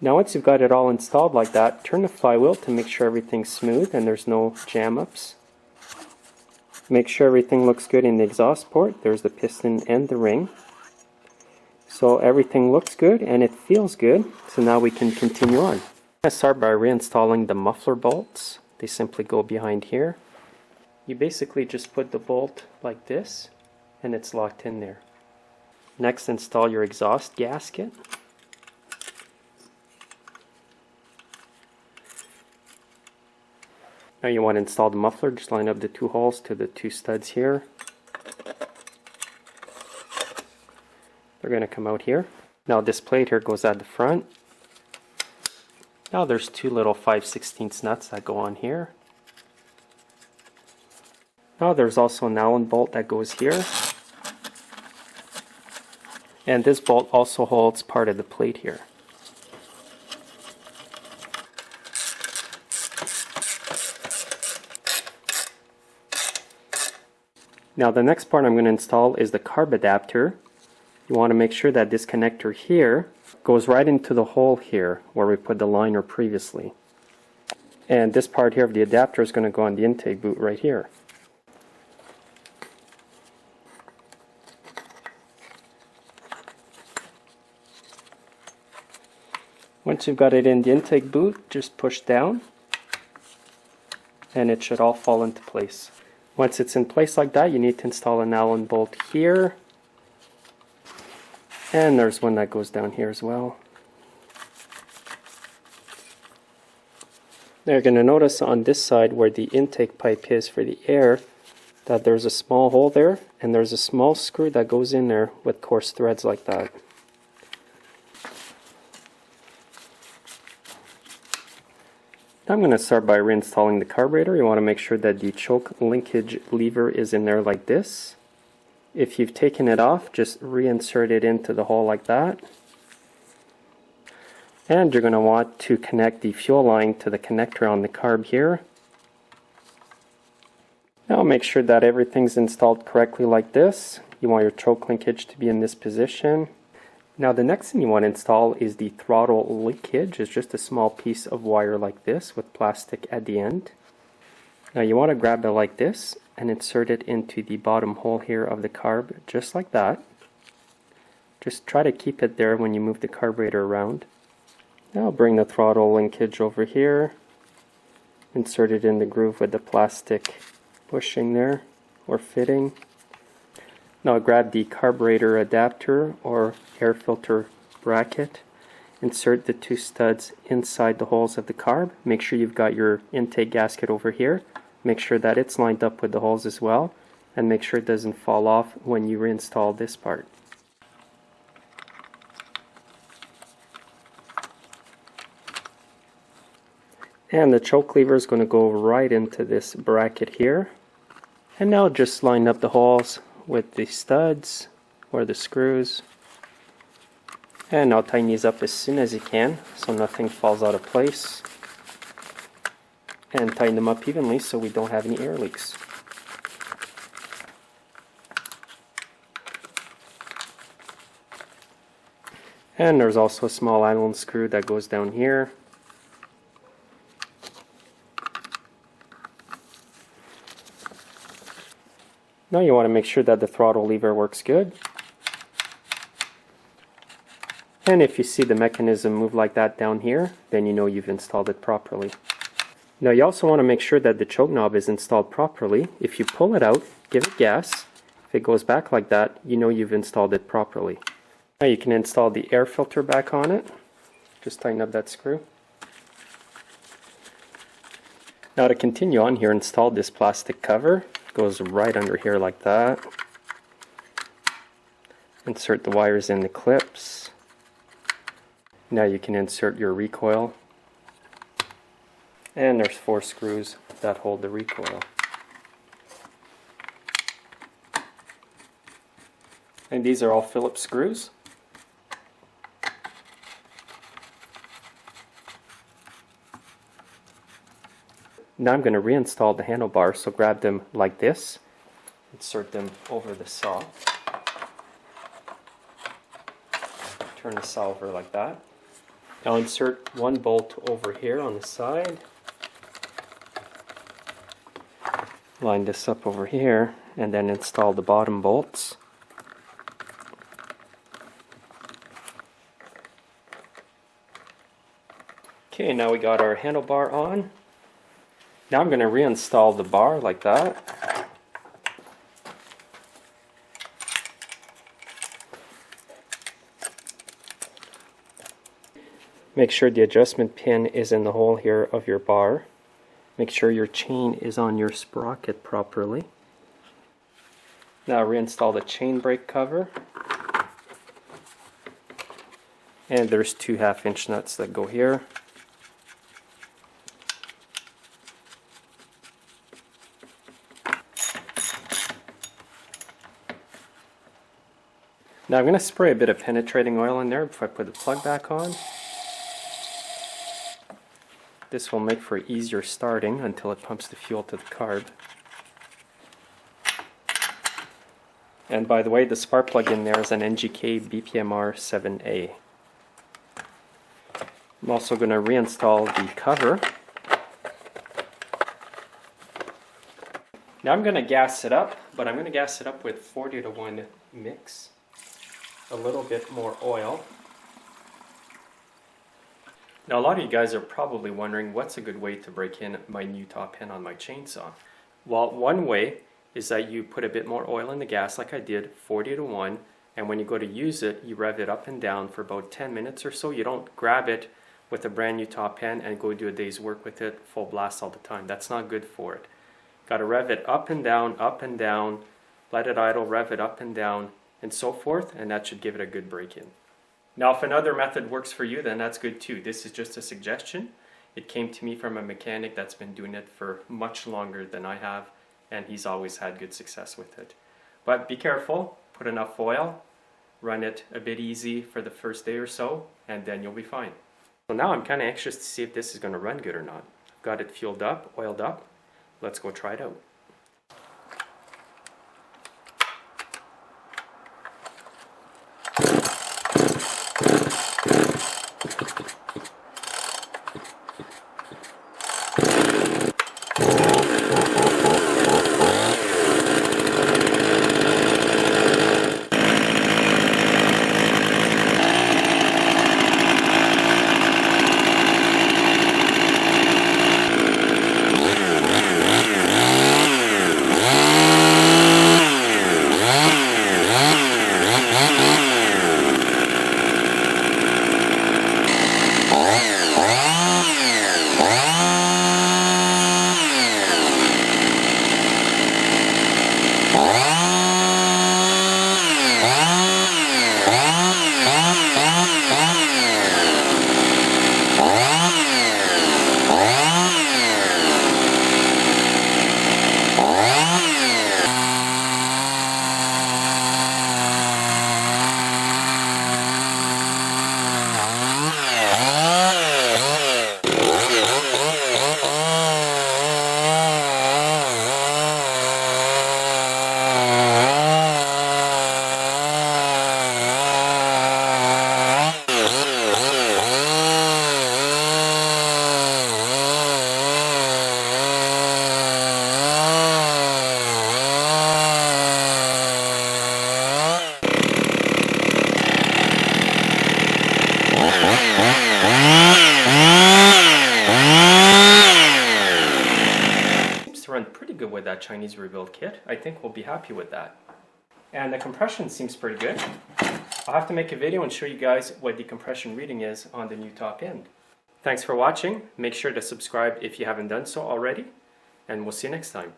Now once you've got it all installed like that, turn the flywheel to make sure everything's smooth and there's no jam-ups. Make sure everything looks good in the exhaust port. There's the piston and the ring. So everything looks good and it feels good. So now we can continue on. I start by reinstalling the muffler bolts. They simply go behind here. You basically just put the bolt like this and it's locked in there. Next, install your exhaust gasket. Now you want to install the muffler. Just line up the two holes to the two studs here. They're going to come out here. Now this plate here goes at the front. Now there's two little 5/16 nuts that go on here. Now there's also an Allen bolt that goes here. And this bolt also holds part of the plate here. Now the next part I'm going to install is the carb adapter. You want to make sure that this connector here goes right into the hole here where we put the liner previously. And this part here of the adapter is going to go on the intake boot right here. Once you've got it in the intake boot, just push down and it should all fall into place. Once it's in place like that, you need to install an Allen bolt here. And there's one that goes down here as well. Now you're going to notice on this side where the intake pipe is for the air that there's a small hole there and there's a small screw that goes in there with coarse threads like that. I'm going to start by reinstalling the carburetor. You want to make sure that the choke linkage lever is in there like this. If you've taken it off, just reinsert it into the hole like that. And you're going to want to connect the fuel line to the connector on the carb here. Now make sure that everything's installed correctly like this. You want your choke linkage to be in this position. Now the next thing you want to install is the throttle linkage. It's just a small piece of wire like this with plastic at the end. Now you want to grab it like this and insert it into the bottom hole here of the carb, just like that. Just try to keep it there when you move the carburetor around. Now bring the throttle linkage over here, insert it in the groove with the plastic bushing there, or fitting. Now grab the carburetor adapter or air filter bracket, insert the two studs inside the holes of the carb. Make sure you've got your intake gasket over here. Make sure that it's lined up with the holes as well, and make sure it doesn't fall off when you reinstall this part. And the choke lever is going to go right into this bracket here. And now just line up the holes with the studs or the screws. And now tighten these up as soon as you can so nothing falls out of place. And tighten them up evenly so we don't have any air leaks. And there's also a small Allen screw that goes down here. Now you want to make sure that the throttle lever works good. And if you see the mechanism move like that down here, then you know you've installed it properly. Now you also want to make sure that the choke knob is installed properly. If you pull it out, give it gas. If it goes back like that, you know you've installed it properly. Now you can install the air filter back on it. Just tighten up that screw. Now to continue on here, install this plastic cover. Goes right under here like that. Insert the wires in the clips. Now you can insert your recoil. And there's 4 screws that hold the recoil. And these are all Phillips screws. Now I'm going to reinstall the handlebars, so grab them like this, insert them over the saw, turn the saw over like that, I'll insert one bolt over here on the side. Line this up over here and then install the bottom bolts. Okay, now we got our handlebar on. Now I'm going to reinstall the bar like that. Make sure the adjustment pin is in the hole here of your bar. Make sure your chain is on your sprocket properly. Now reinstall the chain brake cover. And there's two 1/2-inch nuts that go here. Now I'm going to spray a bit of penetrating oil in there before I put the plug back on. This will make for easier starting until it pumps the fuel to the carb. And by the way, the spark plug in there is an NGK BPMR 7A. I'm also going to reinstall the cover. Now I'm going to gas it up, but I'm going to gas it up with 40-to-1 mix. A little bit more oil. Now a lot of you guys are probably wondering what's a good way to break in my new top end on my chainsaw. Well, one way is that you put a bit more oil in the gas like I did, 40-to-1, and when you go to use it, you rev it up and down for about 10 minutes or so. You don't grab it with a brand new top end and go do a day's work with it full blast all the time. That's not good for it. Got to rev it up and down, let it idle, rev it up and down, and so forth, and that should give it a good break-in. Now if another method works for you, then that's good too. This is just a suggestion. It came to me from a mechanic that's been doing it for much longer than I have, and he's always had good success with it. But be careful, put enough oil, run it a bit easy for the first day or so, and then you'll be fine. So now I'm kind of anxious to see if this is going to run good or not. I've got it fueled up, oiled up. Let's go try it out. Good with that Chinese rebuild kit. I think we'll be happy with that. And the compression seems pretty good. I'll have to make a video and show you guys what the compression reading is on the new top end. Thanks for watching. Make sure to subscribe if you haven't done so already, and we'll see you next time.